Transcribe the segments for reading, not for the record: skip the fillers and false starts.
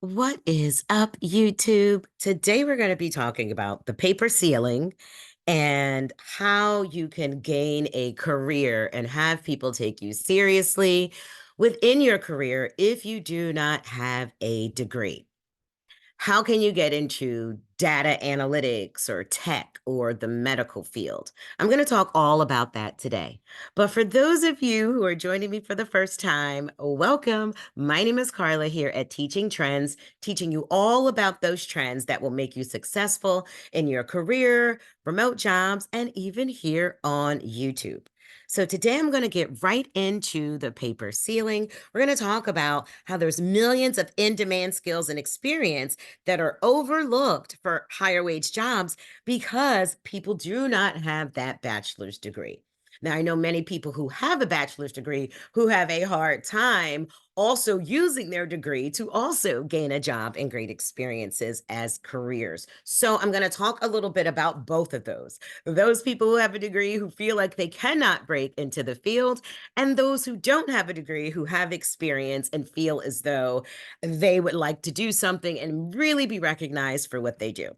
What is up, YouTube? Today we're going to be talking about the paper ceiling and how you can gain a career and have people take you seriously within your career if you do not have a degree. How can you get into data analytics or tech or the medical field? I'm going to talk all about that today. But for those of you who are joining me for the first time, welcome. My name is Carla here at Teaching Trends, teaching you all about those trends that will make you successful in your career, remote jobs, and even here on YouTube. So today I'm going to get right into the paper ceiling. We're going to talk about how there's millions of in-demand skills and experience that are overlooked for higher wage jobs because people do not have that bachelor's degree. Now, I know many people who have a bachelor's degree who have a hard time also using their degree to also gain a job and great experiences as careers. So I'm going to talk a little bit about both of those people who have a degree who feel like they cannot break into the field, and those who don't have a degree who have experience and feel as though they would like to do something and really be recognized for what they do.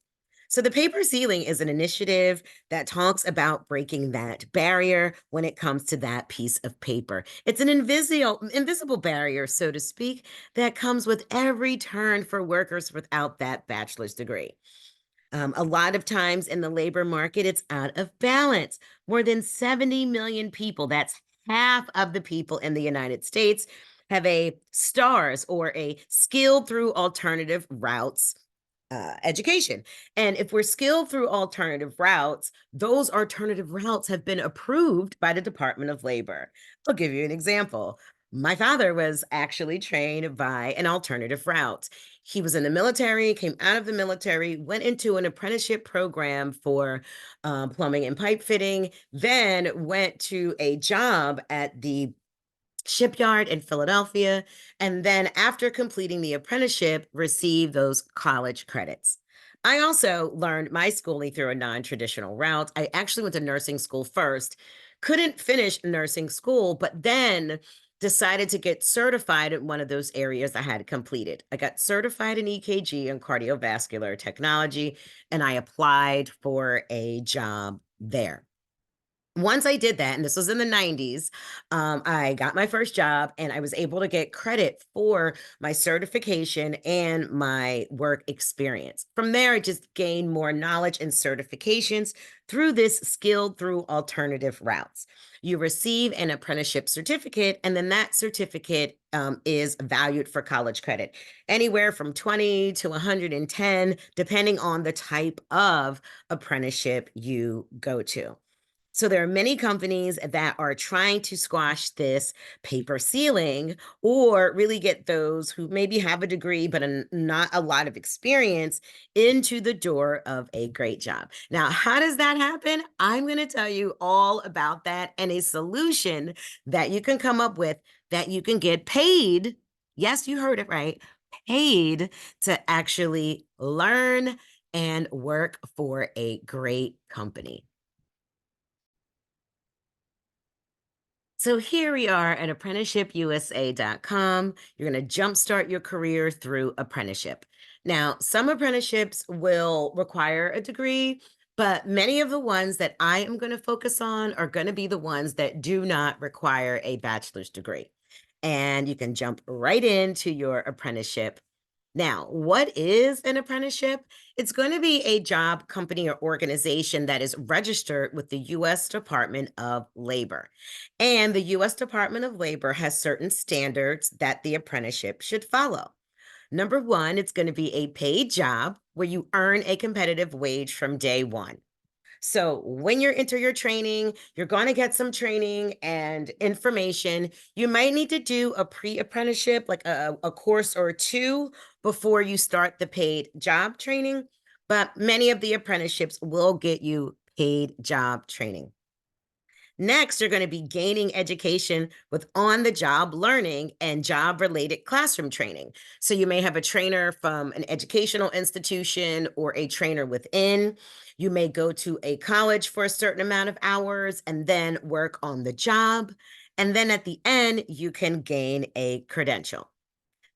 So the paper ceiling is an initiative that talks about breaking that barrier when it comes to that piece of paper. It's an invisible barrier, so to speak, that comes with every turn for workers without that bachelor's degree. A lot of times in the labor market, it's out of balance. More than 70 million people, that's half of the people in the United States, have a STARS or a skilled through alternative routes education. And if we're skilled through alternative routes, those alternative routes have been approved by the Department of Labor. I'll give you an example. My father was actually trained by an alternative route. He was in the military, came out of the military, went into an apprenticeship program for plumbing and pipe fitting, then went to a job at the shipyard in Philadelphia, and then after completing the apprenticeship, received those college credits. I also learned my schooling through a non-traditional route. I actually went to nursing school first, couldn't finish nursing school, but then decided to get certified in one of those areas I had completed. I got certified in EKG and cardiovascular technology, and I applied for a job there. Once I did that, and this was in the 90s, I got my first job and I was able to get credit for my certification and my work experience. From there, I just gained more knowledge and certifications through this skilled through alternative routes. You receive an apprenticeship certificate, and then that certificate is valued for college credit, anywhere from 20 to 110, depending on the type of apprenticeship you go to. So there are many companies that are trying to squash this paper ceiling or really get those who maybe have a degree but not a lot of experience into the door of a great job. Now, how does that happen? I'm going to tell you all about that and a solution that you can come up with that you can get paid. Yes, you heard it right. Paid to actually learn and work for a great company. So here we are at apprenticeshipusa.com. You're going to jumpstart your career through apprenticeship. Now, some apprenticeships will require a degree, but many of the ones that I am going to focus on are going to be the ones that do not require a bachelor's degree. And you can jump right into your apprenticeship. Now, what is an apprenticeship? It's going to be a job, company, or organization that is registered with the U.S. Department of Labor. And the U.S. Department of Labor has certain standards that the apprenticeship should follow. Number one, it's going to be a paid job where you earn a competitive wage from day one. So when you're into your training, you're going to get some training and information. You might need to do a pre-apprenticeship, like a course or two before you start the paid job training. But many of the apprenticeships will get you paid job training. Next, you're going to be gaining education with on-the-job learning and job-related classroom training. So you may have a trainer from an educational institution or a trainer within. You may go to a college for a certain amount of hours and then work on the job. And then at the end, you can gain a credential.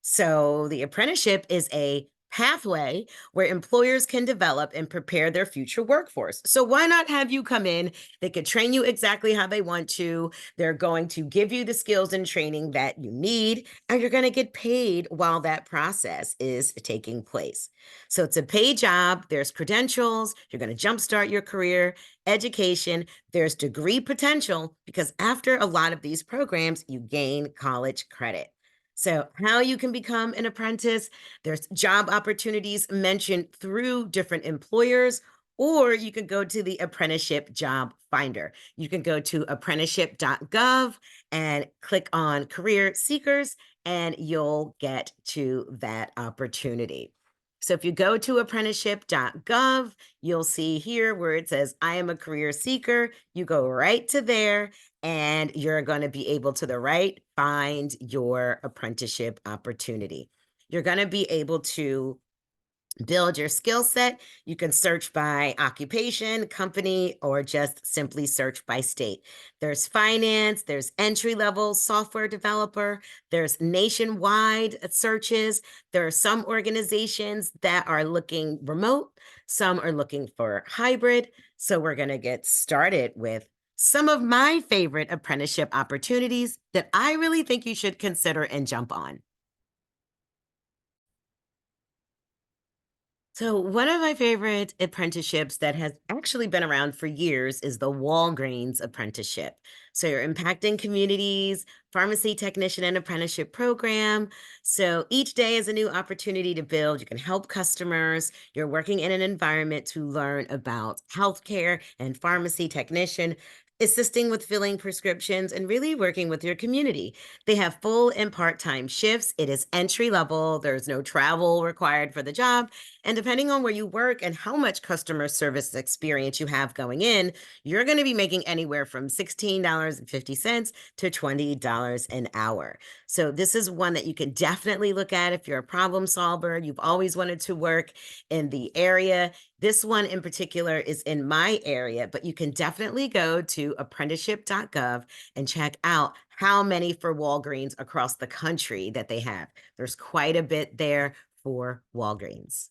So, the apprenticeship is a pathway where employers can develop and prepare their future workforce. So, why not have you come in? They could train you exactly how they want to. They're going to give you the skills and training that you need, and you're going to get paid while that process is taking place. So, it's a paid job. There's credentials. You're going to jumpstart your career, education. There's degree potential because after a lot of these programs, you gain college credit. So, how you can become an apprentice, there's job opportunities mentioned through different employers, or you can go to the apprenticeship job finder. You can go to apprenticeship.gov and click on career seekers, and you'll get to that opportunity. So, if you go to apprenticeship.gov, you'll see here where it says, I am a career seeker. You go right to there and you're going to be able to the right find your apprenticeship opportunity. You're going to be able to build your skill set. You can search by occupation, company, or just simply search by state. There's finance, there's entry level software developer, there's nationwide searches. There are some organizations that are looking remote, some are looking for hybrid. So we're going to get started with some of my favorite apprenticeship opportunities that I really think you should consider and jump on. So, one of my favorite apprenticeships that has actually been around for years is the WALGREENS apprenticeship. So, you're impacting communities, pharmacy technician and apprenticeship program. So, each day is a new opportunity to build. You can help customers. You're working in an environment to learn about healthcare and pharmacy technician, assisting with filling prescriptions and really working with your community. They have full and part time shifts. It is entry level, there's no travel required for the job. And depending on where you work and how much customer service experience you have going in, you're going to be making anywhere from $16.50 to $20 an hour. So, this is one that you can definitely look at if you're a problem solver. You've always wanted to work in the area. This one in particular is in my area, but you can definitely go to apprenticeship.gov and check out how many for Walgreens across the country that they have. There's quite a bit there for Walgreens.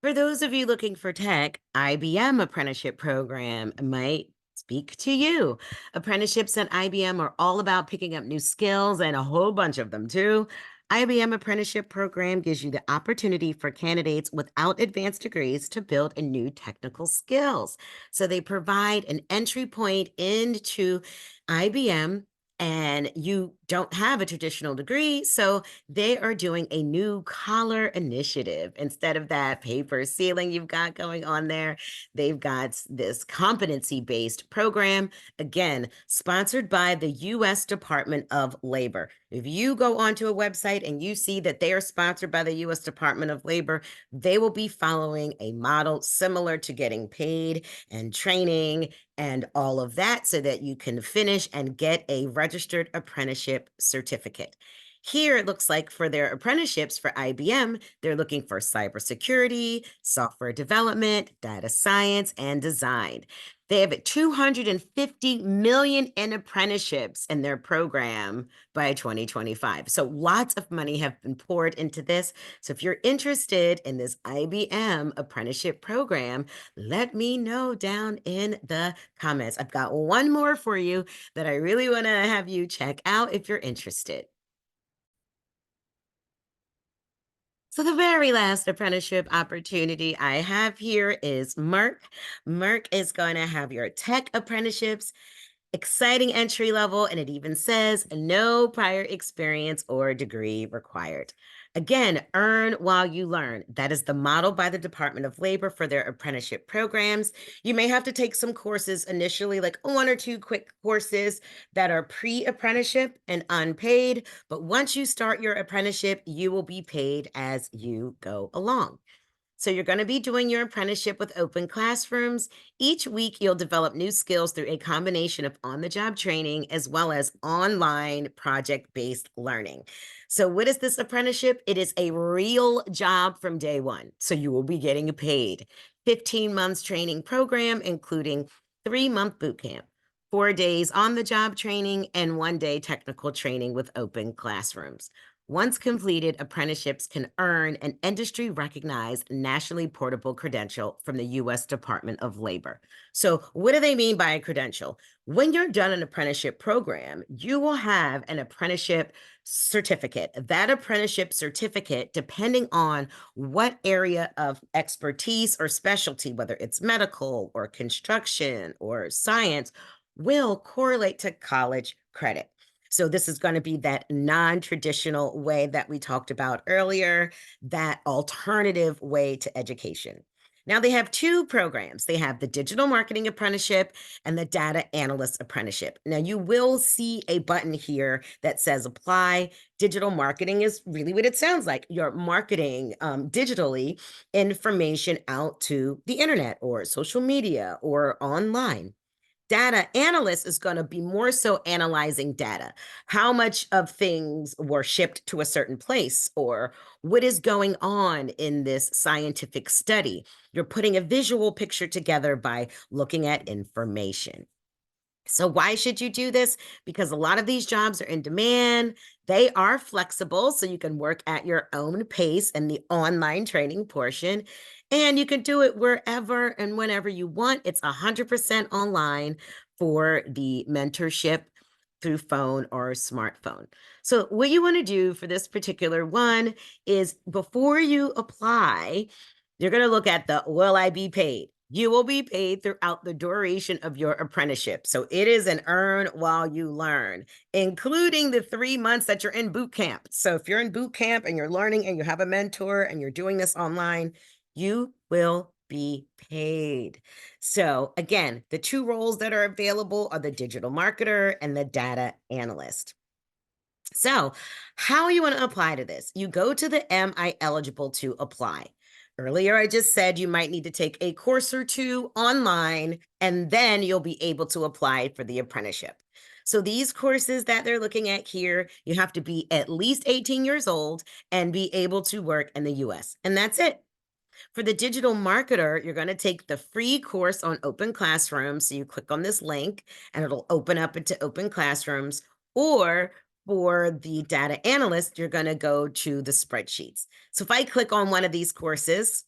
For those of you looking for tech, IBM Apprenticeship Program might speak to you. Apprenticeships at IBM are all about picking up new skills and a whole bunch of them too. IBM Apprenticeship Program gives you the opportunity for candidates without advanced degrees to build a new technical skills. So they provide an entry point into IBM and you don't have a traditional degree. So they are doing a new collar initiative. Instead of that paper ceiling you've got going on there, they've got this competency based program, again, sponsored by the US Department of Labor. If you go onto a website and you see that they are sponsored by the US Department of Labor, they will be following a model similar to getting paid and training and all of that so that you can finish and get a registered apprenticeship certificate. Here, it looks like for their apprenticeships for IBM, they're looking for cybersecurity, software development, data science, and design. They have 250 million in apprenticeships in their program by 2025. So lots of money have been poured into this. So if you're interested in this IBM apprenticeship program, let me know down in the comments. I've got one more for you that I really want to have you check out if you're interested. So the very last apprenticeship opportunity I have here is Merck. Merck is going to have your tech apprenticeships, exciting entry level, and it even says no prior experience or degree required. Again, earn while you learn. That is the model by the Department of Labor for their apprenticeship programs. You may have to take some courses initially, like one or two quick courses that are pre apprenticeship and unpaid. But once you start your apprenticeship, you will be paid as you go along. So you're going to be doing your apprenticeship with OpenClassrooms. Each week, you'll develop new skills through a combination of on-the-job training as well as online project-based learning. So what is this apprenticeship? It is a real job from day one. So you will be getting paid. 15 months training program, including 3-month boot camp, 4 days on-the-job training, and 1 day technical training with open classrooms. Once completed, apprenticeships can earn an industry-recognized nationally portable credential from the U.S. Department of Labor. So what do they mean by a credential? When you're done an apprenticeship program, you will have an apprenticeship certificate. That apprenticeship certificate, depending on what area of expertise or specialty, whether it's medical or construction or science, will correlate to college credit. So this is going to be that non-traditional way that we talked about earlier, that alternative way to education. Now they have two programs. They have the Digital Marketing Apprenticeship and the Data Analyst Apprenticeship. Now you will see a button here that says apply. Digital marketing is really what it sounds like. You're marketing digitally information out to the internet or social media or online. Data analyst is going to be more so analyzing data. How much of things were shipped to a certain place, or what is going on in this scientific study? You're putting a visual picture together by looking at information. So why should you do this? Because a lot of these jobs are in demand. They are flexible, so you can work at your own pace in the online training portion, and you can do it wherever and whenever you want. It's 100% online for the mentorship through phone or smartphone. So what you want to do for this particular one is before you apply, you're going to look at the will I be paid? You will be paid throughout the duration of your apprenticeship. So it is an earn while you learn, including the 3 months that you're in boot camp. So if you're in boot camp and you're learning and you have a mentor and you're doing this online, you will be paid. So again, the two roles that are available are the digital marketer and the data analyst. So how you want to apply to this? You go to the Am I eligible to apply? Earlier, I just said you might need to take a course or two online, and then you'll be able to apply for the apprenticeship. So these courses that they're looking at here, you have to be at least 18 years old and be able to work in the US. And that's it. For the digital marketer, you're going to take the free course on Open Classrooms. So you click on this link and it'll open up into Open Classrooms. Or for the data analyst, you're going to go to the spreadsheets. So if I click on one of these courses,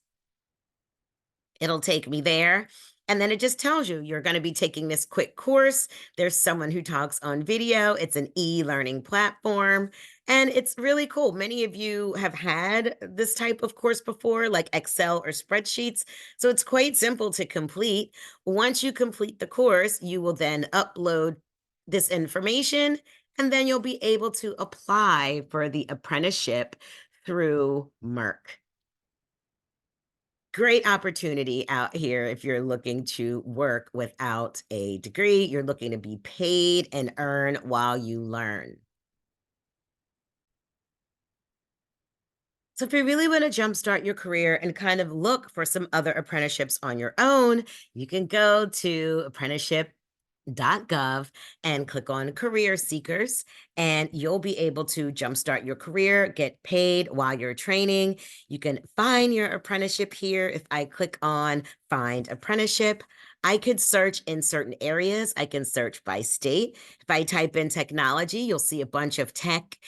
it'll take me there. And then it just tells you you're going to be taking this quick course. There's someone who talks on video. It's an e-learning platform. And it's really cool. Many of you have had this type of course before, like Excel or spreadsheets. So it's quite simple to complete. Once you complete the course, you will then upload this information, and then you'll be able to apply for the apprenticeship through Merck. Great opportunity out here if you're looking to work without a degree. You're looking to be paid and earn while you learn. So if you really want to jumpstart your career and kind of look for some other apprenticeships on your own, you can go to Apprenticeship.gov and click on career seekers, and you'll be able to jumpstart your career, get paid while you're training. You can find your apprenticeship here. If I click on find apprenticeship, I could search in certain areas. I can search by state. If I type in technology, you'll see a bunch of tech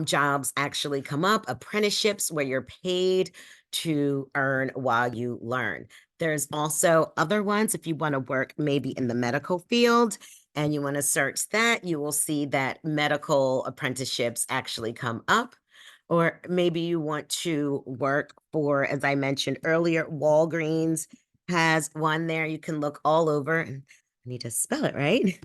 jobs actually come up, apprenticeships where you're paid to earn while you learn. There's also other ones if you want to work maybe in the medical field and you want to search that, you will see that medical apprenticeships actually come up. Or maybe you want to work for, as I mentioned earlier, Walgreens has one there. You can look all over, and I need to spell it right.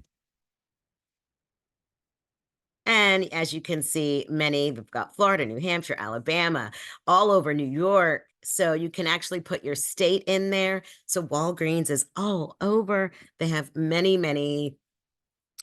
And as you can see, many, we've got Florida, New Hampshire, Alabama, all over New York. So you can actually put your state in there. So Walgreens is all over. They have many, many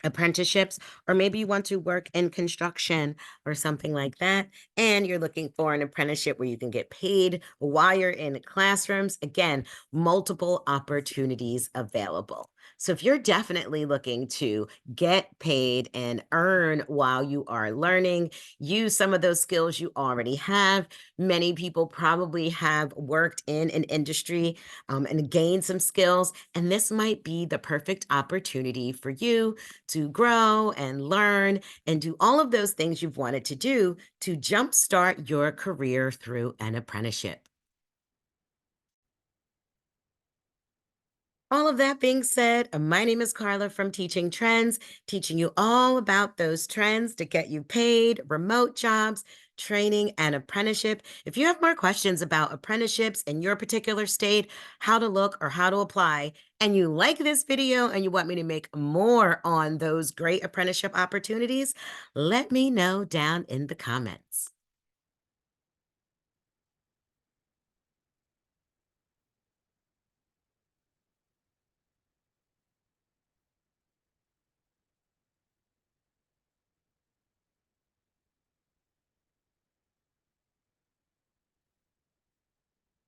apprenticeships, or maybe you want to work in construction or something like that. And you're looking for an apprenticeship where you can get paid while you're in classrooms. Again, multiple opportunities available. So if you're definitely looking to get paid and earn while you are learning, use some of those skills you already have. Many people probably have worked in an industry and gained some skills, and this might be the perfect opportunity for you to grow and learn and do all of those things you've wanted to do to jumpstart your career through an apprenticeship. All of that being said, my name is Carla from Teaching Trends, teaching you all about those trends to get you paid, remote jobs, training, and apprenticeship. If you have more questions about apprenticeships in your particular state, how to look or how to apply, and you like this video and you want me to make more on those great apprenticeship opportunities, let me know down in the comments.